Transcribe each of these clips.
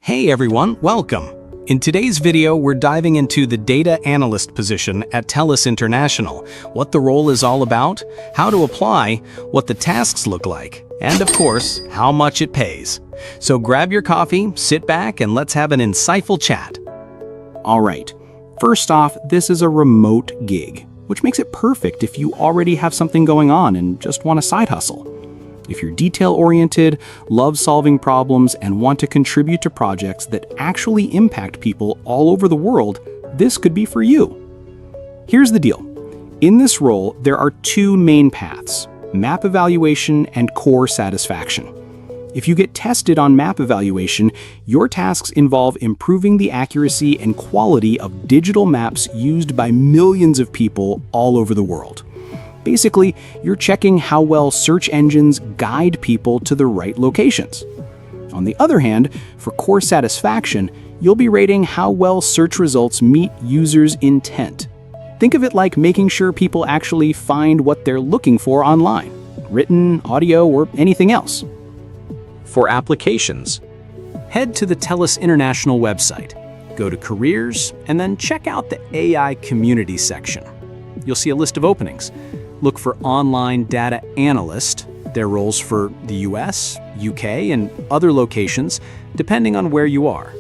Hey everyone, welcome! In today's video, we're diving into the Data Analyst position at Telus International, what the role is all about, how to apply, what the tasks look like, and of course, how much it pays. So grab your coffee, sit back, and let's have an insightful chat. Alright, first off, this is a remote gig, which makes it perfect if you already have something going on and just want a side hustle. If you're detail-oriented, love solving problems, and want to contribute to projects that actually impact people all over the world, this could be for you. Here's the deal. In this role, there are two main paths: map evaluation and core satisfaction. If you get tested on map evaluation, your tasks involve improving the accuracy and quality of digital maps used by millions of people all over the world. Basically, you're checking how well search engines guide people to the right locations. On the other hand, for core satisfaction, you'll be rating how well search results meet users' intent. Think of it like making sure people actually find what they're looking for online, written, audio, or anything else. For applications, head to the Telus International website, go to Careers, and then check out the AI Community section. You'll see a list of openings. Look for Online Data Analyst. Their roles for the US, UK, and other locations, depending on where you are.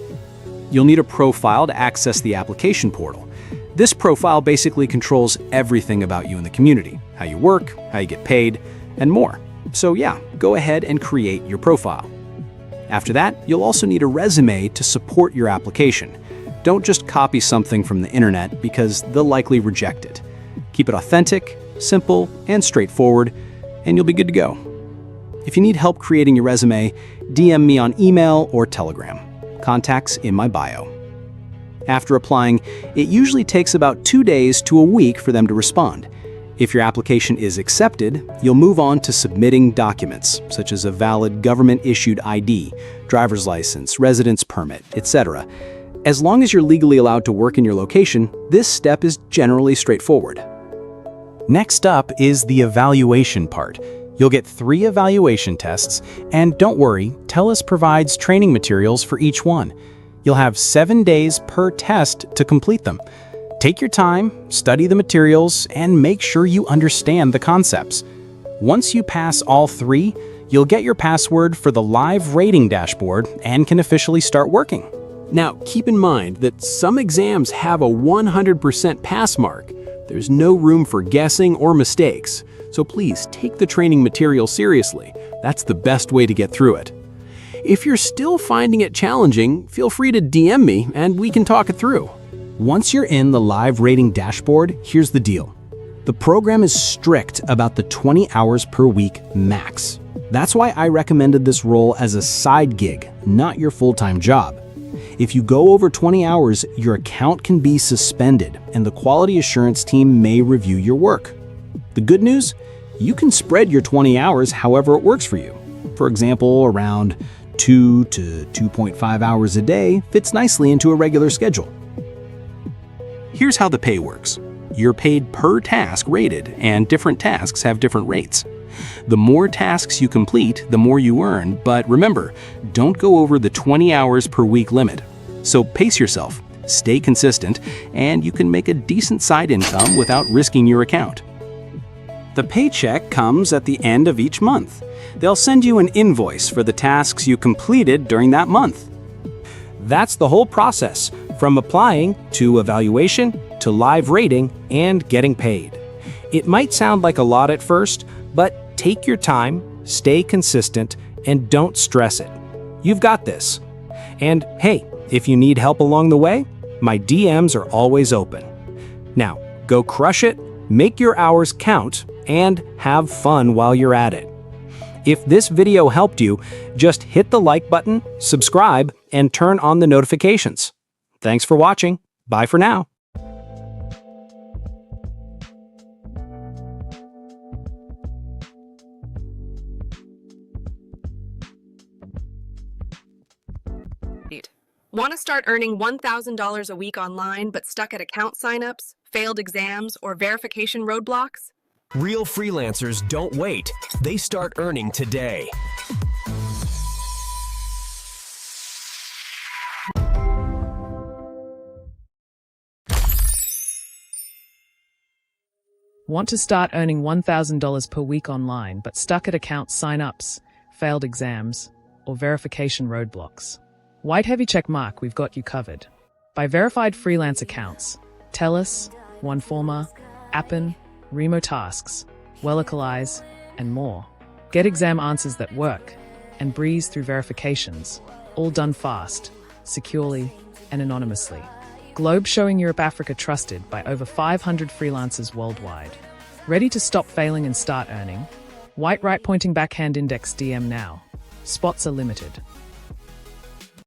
You'll need a profile to access the application portal. This profile basically controls everything about you in the community: how you work, how you get paid, and more. So yeah, go ahead and create your profile. After that, you'll also need a resume to support your application. Don't just copy something from the internet because they'll likely reject it. Keep it authentic, simple, and straightforward, and you'll be good to go. If you need help creating your resume, DM me on email or Telegram. Contacts in my bio. After applying, it usually takes about 2 days to a week for them to respond. If your application is accepted, you'll move on to submitting documents, such as a valid government-issued ID, driver's license, residence permit, etc. As long as you're legally allowed to work in your location, this step is generally straightforward. Next up is the evaluation part. You'll get 3 evaluation tests, and don't worry, Telus provides training materials for each one. You'll have 7 days per test to complete them. Take your time, study the materials, and make sure you understand the concepts. Once you pass all 3, you'll get your password for the live rating dashboard and can officially start working. Now, keep in mind that some exams have a 100% pass mark. There's no room for guessing or mistakes, so please take the training material seriously. That's the best way to get through it. If you're still finding it challenging, feel free to DM me and we can talk it through. Once you're in the live rating dashboard, here's the deal. The program is strict about the 20 hours per week max. That's why I recommended this role as a side gig, not your full-time job. If you go over 20 hours, your account can be suspended and the quality assurance team may review your work. The good news? You can spread your 20 hours however it works for you. For example, around 2 to 2.5 hours a day fits nicely into a regular schedule. Here's how the pay works. You're paid per task rated, and different tasks have different rates. The more tasks you complete, the more you earn, but remember, don't go over the 20 hours per week limit. So pace yourself, stay consistent, and you can make a decent side income without risking your account. The paycheck comes at the end of each month. They'll send you an invoice for the tasks you completed during that month. That's the whole process, from applying to evaluation to live rating and getting paid. It might sound like a lot at first, but take your time, stay consistent, and don't stress it. You've got this. And hey, if you need help along the way, my DMs are always open. Now, go crush it, make your hours count, and have fun while you're at it. If this video helped you, just hit the like button, subscribe, and turn on the notifications. Thanks for watching. Bye for now. Want to start earning $1,000 a week online but stuck at account signups, failed exams, or verification roadblocks? Real freelancers don't wait. They start earning today. Want to start earning $1,000 per week online but stuck at account sign-ups, failed exams, or verification roadblocks? White heavy check mark, we've got you covered. By verified freelance accounts, Telus, OneFormer, Appen, Remo Tasks, Wellocalize, and more. Get exam answers that work and breeze through verifications, all done fast, securely, and anonymously. Globe showing Europe Africa trusted by over 500 freelancers worldwide. Ready to stop failing and start earning? White right pointing backhand index DM now. Spots are limited.